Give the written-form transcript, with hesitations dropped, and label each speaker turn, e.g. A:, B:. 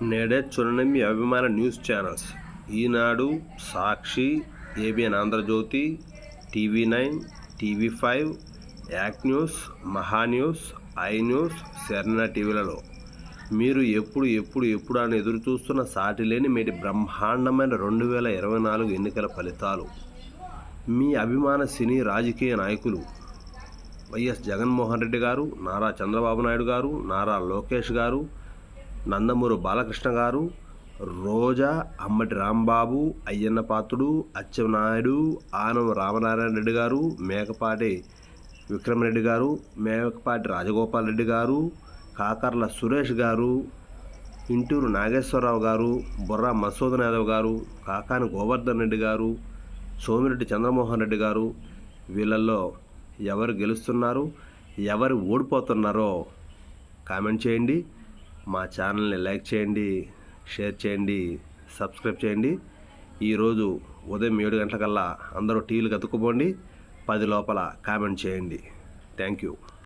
A: నేడే చూడండి మీ అభిమాన news channels Eenadu, Sakshi, ABN Andhra Jyothi, TV9, TV5, act news, Maha news, I news, శర్ణ టీవీలలో మీరు ఎప్పుడు అని ఎదురు చూస్తున్న సాటిలేని మేటి బ్రహ్మాండమైన 2024 ఎన్నికల ఫలితాలు. మీ అభిమాన సినీ రాజకీయ నాయకులు వైఎస్ జగన్మోహన్ రెడ్డి గారు, నారా చంద్రబాబు నాయుడు గారు, నారా లోకేష్ గారు, నందమూరి బాలకృష్ణ గారు, రోజా, అమ్మటి రాంబాబు, అయ్యన్న పాత్రుడు, అచ్చెన్నాయుడు, ఆనం రామనారాయణ రెడ్డి గారు, మేకపాటి విక్రమరెడ్డి గారు, మేకపాటి రాజగోపాల్ రెడ్డి గారు, కాకర్ల సురేష్ గారు, ఇంటూరు నాగేశ్వరరావు గారు, బుర్రా మసూదన్ యాదవ్ గారు, కాకాని గోవర్ధన్ రెడ్డి గారు, సోమిరెడ్డి చంద్రమోహన్ రెడ్డి గారు, వీళ్ళల్లో ఎవరు గెలుస్తున్నారు, ఎవరు ఓడిపోతున్నారో కామెంట్ చేయండి. మా ఛానల్ని లైక్ చేయండి, షేర్ చేయండి, సబ్స్క్రైబ్ చేయండి. ఈరోజు ఉదయం 7 గంటలకల్లా అందరూ టీవీలు కతుక్కుపోండి. 10 లోపల కామెంట్ చేయండి. Thank you.